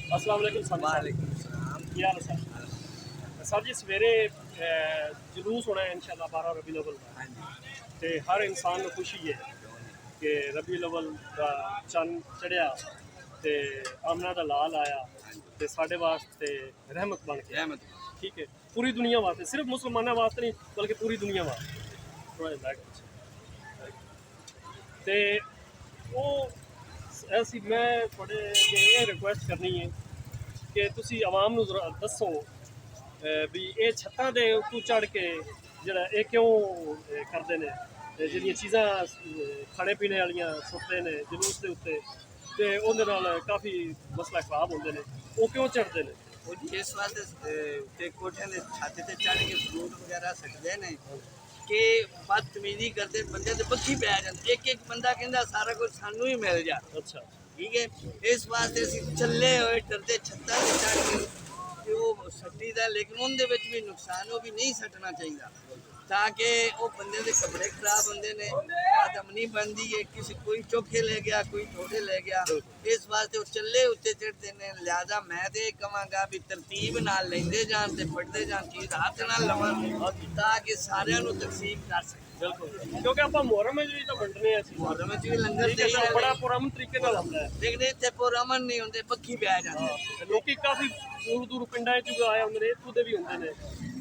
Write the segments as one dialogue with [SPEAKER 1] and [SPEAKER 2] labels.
[SPEAKER 1] अस्सलाम वालेकुम सर।
[SPEAKER 2] वालेकुम सलाम।
[SPEAKER 1] क्या हाल है सर? सर जी सवेरे जलूस होना है इंशाल्लाह 12 रबी अव्वल का,
[SPEAKER 2] हाँ जी,
[SPEAKER 1] ते हर इंसान को खुशी है कि रबी अव्वल का चंद चढ़िया ते आमना दा लाल आया ते साढ़े वास्ते रहमत बन के,
[SPEAKER 2] रहमत।
[SPEAKER 1] ठीक है, पूरी दुनिया वास्ते, सिर्फ मुसलमानों वास्ते नहीं बल्कि पूरी दुनिया वास्ते। थोड़ा जिहा बैक ते वो ऐसी मैं थोड़े ये रिक्वेस्ट करनी है कि तुसी आवाम नूं जरा दसो भी ये छत्तां दे उत्तों चढ़ के जेह्ड़ा एह् क्यों करदे ने, जेह्ड़ियां चीज़ां खाने पीने वालियां सुट्टदे ने जलूस दे उत्ते ते उंदे नाल काफ़ी मसला खराब होंदे ने, ओह् क्यों चढ़दे ने?
[SPEAKER 2] वो जी इस वास्ते ते कोठियां दे छत ते चढ़ के फ्रूट वगैरह सटदे ने कि बदतमीजी करते बंदे ते बक्खी पै जांदे। एक एक बंदा कहंदा सारा कुछ सानू ही मिल जा।
[SPEAKER 1] अच्छा
[SPEAKER 2] ठीक है, इस वास्ते असीं चले होए डरदे छत्तां ते चढ़ के वो सट्टी दा, लेकिन उनदे विच भी नुकसान वो भी नहीं सट्टना चाहिदा ताकि वो बंदे दे कपड़े खराब होंदे ने, आदम नहीं बनदी है, किसी कोई चोखे ले गया कोई थोड़े ले गया। इस वास्ते वो चले उत्ते चढ़दे ने। लिहाजा मैं ते कहांगा भी तरतीब नाल लेंदे जान ते फड़दे जान, चीज़ हाथ नाल लवन ताकि सारिਆਂ ਨੂੰ तकसीम कर सकें।
[SPEAKER 1] बिल्कुल, क्योंकि आप मुहर्रम में भी तो बंटने हैं चीज़ां,
[SPEAKER 2] मुहर्रम च भी लंगर
[SPEAKER 1] ठीक है,
[SPEAKER 2] देई
[SPEAKER 1] बड़ा पुरअमन तरीके नाल होंदा है।
[SPEAKER 2] लेकिन इत्थे पुरअमन नहीं होंदे, बक्खी पै जांदे।
[SPEAKER 1] लोग काफ़ी दूर दूर पिंडा च आए होंदे ने, इत्थों दे भी होंदे ने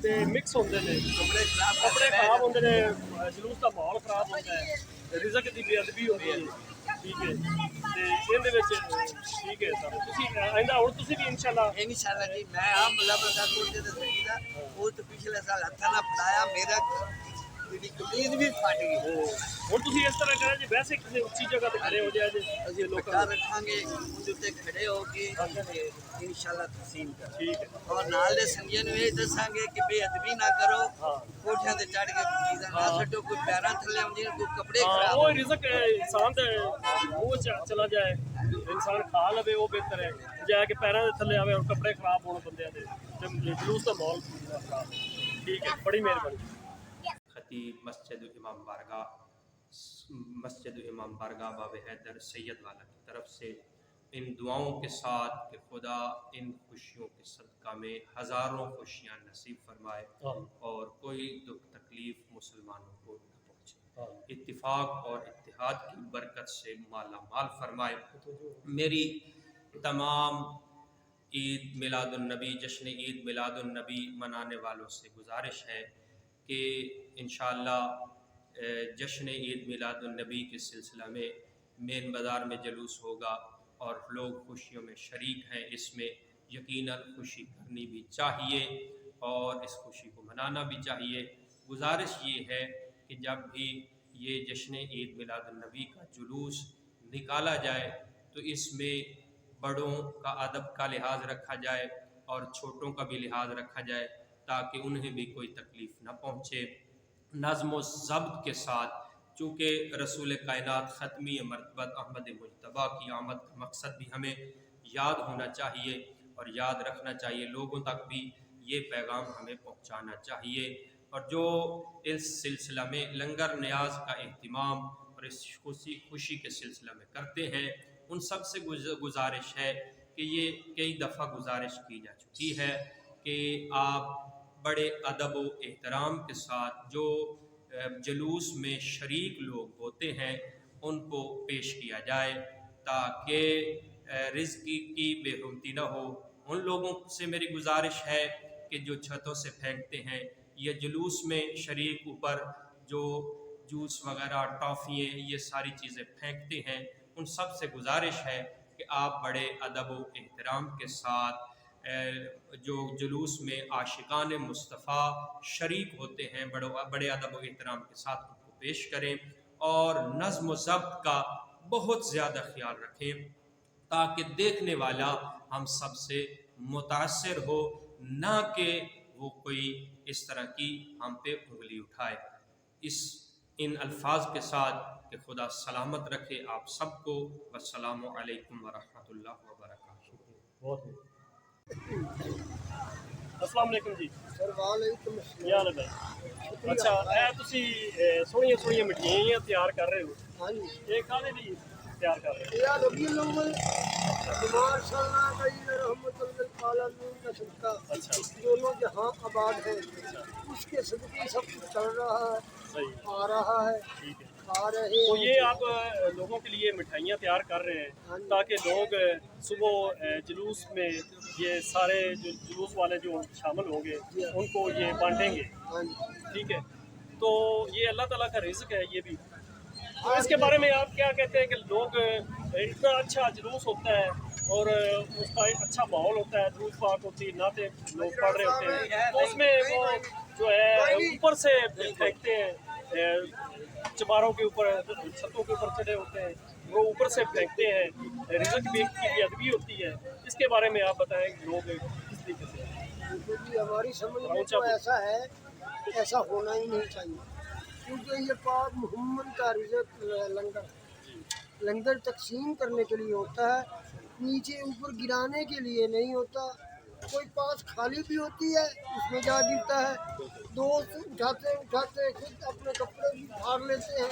[SPEAKER 1] ते मिक्स होंदे ने, कपड़े खराब होंदे ने, जलूस का माहौल खराब होंदा है, रिज़क दी बेअदबी होंदी है, ठीक है, ते इहदे विच ठीक है सर तुसीं आइंदा हुण तुसीं भी
[SPEAKER 2] इंशाल्लाह जी मैं आप मतलब बता कोटे ते सकीदा वो तो पिछले साल हत्था ना फड़ाया मेरा मेरी कमीज भी फट गई।
[SPEAKER 1] ਹੁਣ ਤੁਸੀਂ ਇਸ ਤਰ੍ਹਾਂ ਕਰਿਆ ਜੀ ਵੈਸੇ ਕਿਸੇ ਉੱਚੀ ਜਗ੍ਹਾ ਤੇ ਖੜੇ ਹੋ ਜਾਏ ਜੇ ਅਸੀਂ
[SPEAKER 2] लोग
[SPEAKER 1] ਲੋਕਾਂ ਨੂੰ
[SPEAKER 2] रखेंगे उनके उत्ते खड़े होके इंशाल्लाह तकसीम कर।
[SPEAKER 1] ਠੀਕ ਹੈ
[SPEAKER 2] और नाल दे संगियां नु ये दसांगे कि बेअदबी ना करो,
[SPEAKER 1] हाँ।
[SPEAKER 2] कोठियां ते चढ़ के चीज़ां ना सटो, कोई पैरां थल्ले आउंदी कोई कपड़े
[SPEAKER 1] ਹਾਂ
[SPEAKER 2] खराब
[SPEAKER 1] ਉਹ
[SPEAKER 2] होंदे।
[SPEAKER 1] ਰਿਜ਼ਕ ਇਨਸਾਨ ਦੇ ਮੂੰਹ ਚ ਚਲਾ ਜਾਏ ਇਨਸਾਨ ਖਾ ਲਵੇ ਉਹ ਬਿਹਤਰ ਹੈ ਜਾ ਕੇ ਪੈਰਾਂ ਦੇ ਥੱਲੇ ਆਵੇ ਔਰ ਕੱਪੜੇ ਖਰਾਬ ਹੋਣ ਬੰਦਿਆਂ ਦੇ ਤੇ ਜਲੂਸ ਦਾ ਮਾਹੌਲ ਖਰਾਬ ਠੀਕ ਹੈ ਬੜੀ ਮਿਹਰਬਾਨੀ
[SPEAKER 3] खतीब मस्जिद इमाम बारगाह बाब हैदर सैयद वाला की तरफ से इन दुआओं के साथ कि खुदा इन खुशियों के सदका में हज़ारों खुशियाँ नसीब फरमाए और कोई दुख तकलीफ़ मुसलमानों को न पहुँचे, इत्तिफाक और इत्तिहाद की बरकत से माला माल फरमाए। मेरी तमाम ईद मिलादुन्नबी जश्न ईद मिलादुन्नबी मनाने वालों से गुजारिश है कि इंशाअल्लाह जश्न ईद मिलादुन्नबी के सिलसिला में मेन बाज़ार में जलूस होगा और लोग खुशियों में शरीक हैं। इसमें यकीनन खुशी करनी भी चाहिए और इस खुशी को मनाना भी चाहिए। गुजारिश ये है कि जब भी ये जश्न ईद मिलादुन्नबी का जुलूस निकाला जाए तो इसमें बड़ों का अदब का लिहाज रखा जाए और छोटों का भी लिहाज रखा जाए ताकि उन्हें भी कोई तकलीफ़ न पहुँचे। नज़्म व ज़ब्त के साथ, चूँकि रसूल कायनात ख़त्मी मरतबत अहमद मुज्तबा की आमद का मकसद भी हमें याद होना चाहिए और याद रखना चाहिए, लोगों तक भी ये पैगाम हमें पहुँचाना चाहिए। और जो इस सिलसिला में लंगर न्याज का एहतिमाम और इस खुशी के सिलसिला में करते हैं उन सब से गुजारिश है कि ये कई दफ़ा गुजारिश की जा चुकी है कि आप बड़े अदब व एहतराम के साथ जो जलूस में शरीक लोग होते हैं उनको पेश किया जाए ताकि रिज़्क़ की बेरुमती न हो। उन लोगों से मेरी गुजारिश है कि जो छतों से फेंकते हैं या जुलूस में शरीक ऊपर जो जूस वगैरह टॉफ़ियाँ ये सारी चीज़ें फेंकते हैं उन सब से गुजारिश है कि आप बड़े अदब व एहतराम के साथ जो जुलूस में आशिकान मुस्तफ़ा शरीक होते हैं बड़े अदब व एहतराम के साथ उनको पेश करें और नज़्म व ज़ब्त का बहुत ज़्यादा ख्याल रखें ताकि देखने वाला हम सब से मुतासिर हो, ना कि वो कोई इस तरह की हम पे उंगली उठाए। इन अल्फाज के साथ कि खुदा सलामत रखे आप सबको। वस्सलामु अलैकुम वरहमतुल्लाहि वबरकातुहू।
[SPEAKER 1] अस्सलाम वालेकुम जी।
[SPEAKER 2] सर वालेकुम
[SPEAKER 1] क्या हाल है भाई? अच्छा ਇਹ ਤੁਸੀਂ ਸੋਹਣੀਆਂ ਸੋਹਣੀਆਂ ਮਠਿਆਈਆਂ ਤਿਆਰ ਕਰ ਰਹੇ ਹੋ?
[SPEAKER 2] हाँ जी,
[SPEAKER 1] ਇਹ ਕਾਹਦੇ ਲਈ ਤਿਆਰ ਕਰ ਰਹੇ ਹੋ?
[SPEAKER 2] यार रबी अव्वल
[SPEAKER 4] माशाअल्लाह का ये रहमतुल लिल आलमीन का सदका
[SPEAKER 1] अच्छा
[SPEAKER 4] दोनों जहां आबाद है, उसके सदके सब कुछ चल रहा है,
[SPEAKER 1] सही
[SPEAKER 4] आ रहा है,
[SPEAKER 1] ठीक है।
[SPEAKER 4] आ रहे
[SPEAKER 1] तो
[SPEAKER 4] हैं।
[SPEAKER 1] ये आप लोगों के लिए मिठाइयाँ तैयार कर रहे हैं ताकि लोग सुबह जुलूस में ये सारे जो जुलूस वाले जो शामिल होंगे उनको ये बांटेंगे,
[SPEAKER 4] हाँ जी।
[SPEAKER 1] ठीक है। तो ये अल्लाह ताला का रिज़्क है ये भी। तो इसके बारे में आप क्या कहते हैं कि लोग इतना अच्छा जुलूस होता है और उसका एक अच्छा माहौल होता है, धूप पाक होती है, नाते लोग पढ़ रहे होते हैं, तो उसमें वो जो है ऊपर से फेंकते हैं, चबारों के ऊपर, छतों के ऊपर चढ़े होते हैं, वो ऊपर से फेंकते हैं, रिज़्क भी की बेअदबी होती है। इसके बारे में आप बताएं लोग किस तरीके से।
[SPEAKER 4] क्योंकि हमारी समझ में तो ऐसा है, ऐसा होना ही नहीं चाहिए, क्योंकि ये पाक मोहम्मद का रिज़्क लंगर तकसीम करने के लिए होता है, नीचे ऊपर गिराने के लिए नहीं होता। कोई पास खाली भी होती है, उसमें जा गिरता है, दोस्त उठाते उठाते खुद अपने कपड़े भी फाड़ लेते हैं,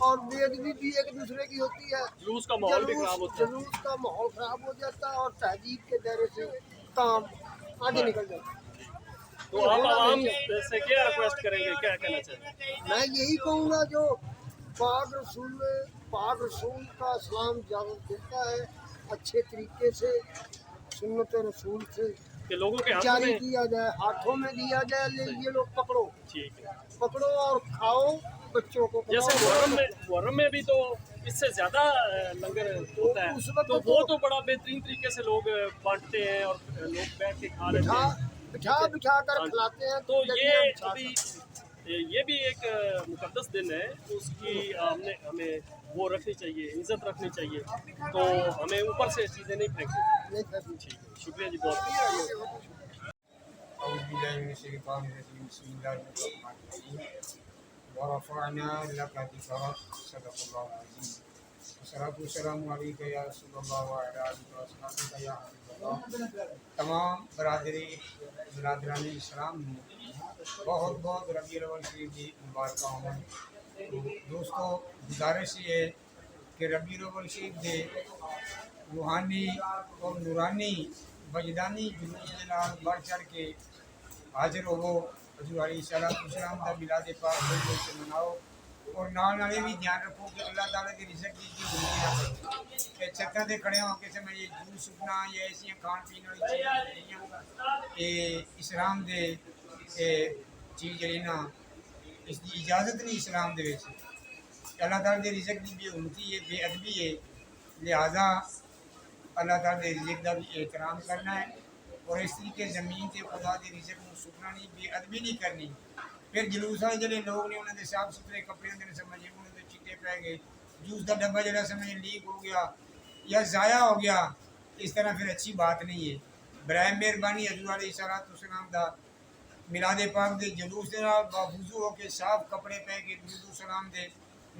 [SPEAKER 4] और बेअदबी भी एक दूसरे की होती है।
[SPEAKER 1] जुलूस का माहौल भी खराब होता है।
[SPEAKER 4] जुलूस का माहौल खराब हो जाता है और तहजीब के दायरे से काम आगे निकल जाता है।
[SPEAKER 1] तो आप आवाम से क्या रिक्वेस्ट करेंगे, क्या कहना चाहेंगे?
[SPEAKER 4] मैं यही कहूँगा जो पाक रसूल का इस्लाम इजाज़त देता है, अच्छे तरीके से सुन्नत रसूल से
[SPEAKER 1] कि लोगों के हाथों
[SPEAKER 4] जारी
[SPEAKER 1] में,
[SPEAKER 4] किया जाए, हाथों में दिया जाए, ले ये लोग पकड़ो
[SPEAKER 1] ठीक है।
[SPEAKER 4] पकड़ो और खाओ, बच्चों को
[SPEAKER 1] जैसे
[SPEAKER 4] खिलाओ।
[SPEAKER 1] मुहर्रम में भी तो इससे ज्यादा लंगर होता है,
[SPEAKER 4] उस वक्त
[SPEAKER 1] तो वो तो बड़ा बेहतरीन तरीके से लोग बांटते हैं और लोग बैठ के खा लेते हैं।
[SPEAKER 4] बिठा कर खिलाते हैं।
[SPEAKER 1] तो
[SPEAKER 4] जब
[SPEAKER 1] ये
[SPEAKER 4] हम चाहते
[SPEAKER 1] अभी ये भी एक मुकद्दस दिन है, तो उसकी हमें वो रखनी चाहिए, इज्जत रखनी चाहिए, तो हमें ऊपर से चीज़ें नहीं फेंकनी।
[SPEAKER 4] नहीं करनी
[SPEAKER 1] ठीक है, शुक्रिया जी बहुत।
[SPEAKER 5] أعوذ بالله من الشيطان الرجيم بسم الله الرحمن الرحيم ورفعنا لك ذكرك صدق الله العظيم والصلاة والسلام عليك يا رسول الله وعلى آلك وصحبه يا حبيب الله تمام برادران اسلام بہت بہت ربیع الاول شریف کی مبارک آمد۔ دوستو گزارش یہ ہے کہ ربیع الاول شریف کے روحانی اور نورانی وجدانی جلوس کے نال بڑھ چڑھ کے حاضر ہوو، حضور علیہ السلام کا میلاد پاک جلوس سے مناؤ، اور نال بھی دھیان رکھو کہ اللہ تعالیٰ کے رزق کی بھولتی نہ کرو کہ چھتاں تے کھڑے ہو کے سمجھ جوس سکنا یا ایسی کھان پین والی چیزاں یہ اسلام دے چیز جڑی نا اس کی اجازت نہیں اسلام دے وچ۔ اللہ تعالیٰ کے رزق کی بے حرمتی ہے، بے ادبی ہے، لہٰذا اللہ تعالیٰ کے رزق کا بھی احترام کرنا ہے، اور اس طریقے زمین تے خدا کے رزق کو سکنا نہیں، بے ادبی نہیں کرنی۔ پھر جلوس والے جڑے لوگ نے انہوں نے صاف ستھرے کپڑے ہوندے نے سمجھے انہوں نے چٹے پہ گئے، جوس کا ڈبہ جڑا سمجھے لیک ہو گیا یا ضائع ہو گیا، اس طرح پھر اچھی بات نہیں ہے۔ برائے مہربانی حضور علیہ السلام دا میلاد پاک دے جلوس دے نال باوضو ہو کے صاف کپڑے پہ کے درود و سلام دے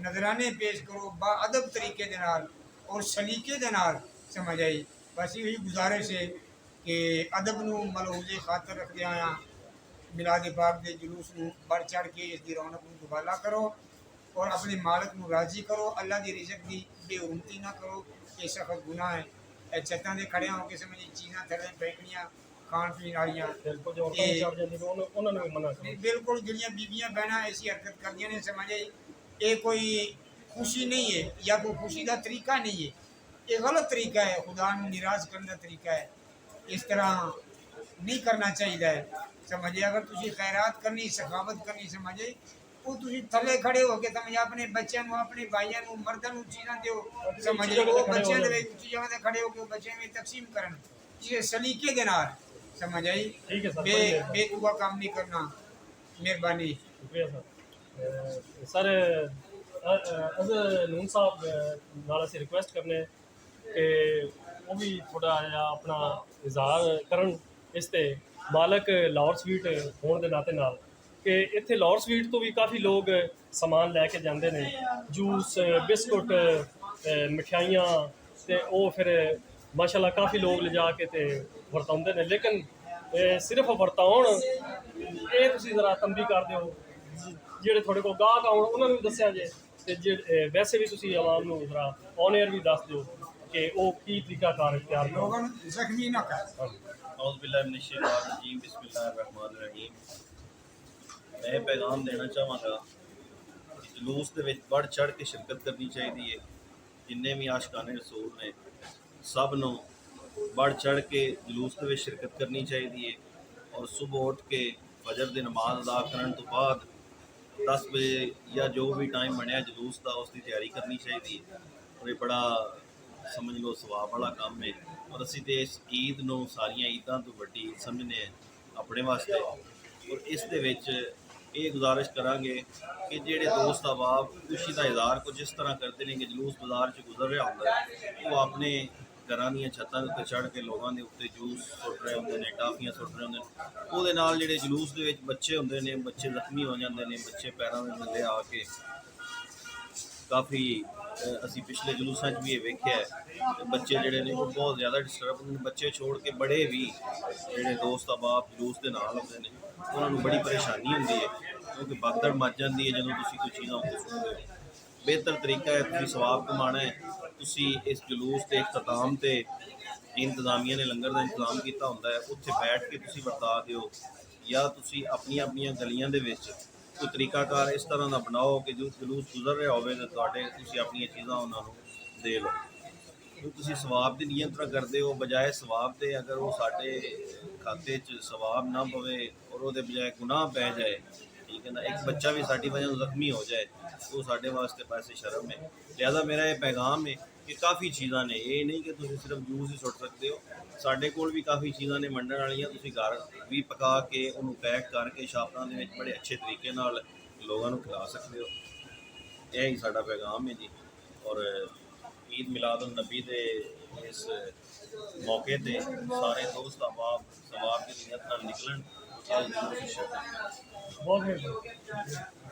[SPEAKER 5] نظرانے پیش کرو با ادب طریقے دے نال اور سلیقے دے نال، سمجھ آئی۔ بس یہی گزارش ہے کہ ادب نو ملحوظ خاطر رکھدے آیا میلاد پاک دے جلوس نو بڑھ چڑھ کے اس دی رونق نو دوبالا کرو اور اپنے مالک نو راضی کرو، اللہ دی رزق دی بے حرمتی نہ کرو، یہ سخت گناہ ہے۔ اے چھتاں دے کھڑے ہو کے سمجھ چیزاں تھلے پھینکنیاں کھان پین والیاں، بالکل جڑیاں بیبیاں بہناں ایسی حرکت کردیاں نے، سمجھ آئی یہ کوئی خوشی نہیں ہے یا کوئی خوشی کا طریقہ نہیں ہے، یہ غلط طریقہ ہے، خدا نو ناراض کرنے کا طریقہ ہے، اس طرح نہیں کرنا چاہیے۔ سمجھے اگر تسی خیرات کرنی سخاوت کرنی سمجھے وہ تسی تھلے کھڑے ہو کے سمجھے اپنے بچوں نو اپنے بھائیاں نو مرداں نو چیزاں دیو، سمجھے وہ بچے دے اونچی جگہ تے کھڑے ہو کے بچے میں تقسیم کرن یہ سلیقے دے نال، سمجھ آئی، بے دعا کام نہیں کرنا۔ مہربانی
[SPEAKER 1] شکریہ سر۔ از نون صاحب نال اسی ریکویسٹ کرنے کہ وہ بھی تھوڑا جہا اپنا اظہار کرن اس تے مالک لاہور سویٹ ہونے دے ناطے نال کہ اتنے لاہور سویٹ تو بھی کافی لوگ سامان لے کے جاندے نے، جوس بسکٹ مٹھائیاں تے وہ پھر ماشاءاللہ کافی لوگ لے جا کے تے ورتاؤندے نے، لیکن صرف ورتاؤن یہ تسی ذرا تنبیہ کر دیو جہے تھوڑے کو گاہک آؤ انہوں نے بھی دسیا جے تے ویسے بھی تسی عوام نو ذرا آن ایئر بھی دس دیو کہ وہ کی طریقہ کار اختیار کرو؟
[SPEAKER 5] لوگوں ਨੂੰ ਜ਼ਖਮੀ ਨਾ ਕਰ
[SPEAKER 6] اعوذ باللہ من الشیطان الرجیم بسم اللہ الرحمن الرحیم میں پیغام دینا چاہواں گا کہ جلوس دے وچ بڑھ چڑھ کے شرکت کرنی چاہیے جننے بھی عاشقان رسول نے سب نو بڑھ چڑھ کے جلوس دے وچ شرکت کرنی چاہیے اور صبح اٹھ کے فجر دی نماز ادا کرن تو بعد 10 بجے یا جو بھی ٹائم بنیا جلوس دا اس کی تیاری کرنی چاہیے اور یہ بڑا سمجھ لو ثواب والا کام ہے اور اسی تے اس عید نو ساریاں عیداں تو وڈی عید سمجھنے ہیں اپنے واسطے اور اس دے وچ یہ گزارش کران گے کہ جہے دوست احباب خوشی کا اظہار کچھ اس طرح کرتے ہیں کہ جلوس بازار چ گزر رہا ہوتا ہے وہ اپنے گھراں دیاں چھتاں تے چڑھ کے لوگاں دے اوتے جوس سٹ رہے ہوندے نے ٹافیاں سٹ رہے ہوندے نے وہ دے نال جڑے جلوس دے وچ بچے ہوندے نے بچے زخمی ہو جاندے نے بچے پیراں وچ ملے آ کے کافی اسی پچھلے جلوساں بھی یہ ویکھیا ہے بچے جڑے نے وہ بہت زیادہ ڈسٹرب ہوندے نے بچے چھوڑ کے بڑے بھی جڑے دوست احباب جلوس دے نال ہوندے نے انہاں نوں بڑی پریشانی ہوندی ہے کیونکہ بھگدڑ مچ جاندی ہے جدوں تسی کوئی چیزاں اوتے سنتے ہو بہتر طریقہ ہے تسی ثواب کمانا ہے تسی اس جلوس کے اختتام تے انتظامیہ نے لنگر کا انتظام کیتا ہوندا ہے اتنے بیٹھ کے تسی ورتا دیو یا تسی اپنی گلیاں دے وچ کوئی طریقہ کار اس طرح کا بناؤ کہ جو جلوس گزر رہا ہوئے تو تسی اپنی چیزاں انہوں نے دے لو جو تسی ثواب دی نیت نہ کرتے ہو بجائے ثواب دے اگر وہ ساڈے کھاتے چ ثواب نہ پوے اور وہ بجائے گناہ پی جائے ٹھیک ہے نا ایک بچہ بھی ساری وجہ زخمی ہو جائے تو سارے واسطے پیسے شرم ہے لہذا میرا یہ پیغام ہے کہ کافی چیزاں نے یہ نہیں کہ تسی صرف جوس ہی سٹ سکتے ہو سارے کول بھی کافی چیزاں نے منڈن والیاں تسی گھر بھی پکا کے انہوں پیک کر کے شاپاں دے وچ بڑے اچھے طریقے نال لوگوں کو کھلا سکتے ہو یہی ساڈا پیغام ہے جی اور عید میلاد النبی دے اس موقع تے سارے دوست احباب ثواب کی نیت نال نکلن
[SPEAKER 1] بہت مہربانی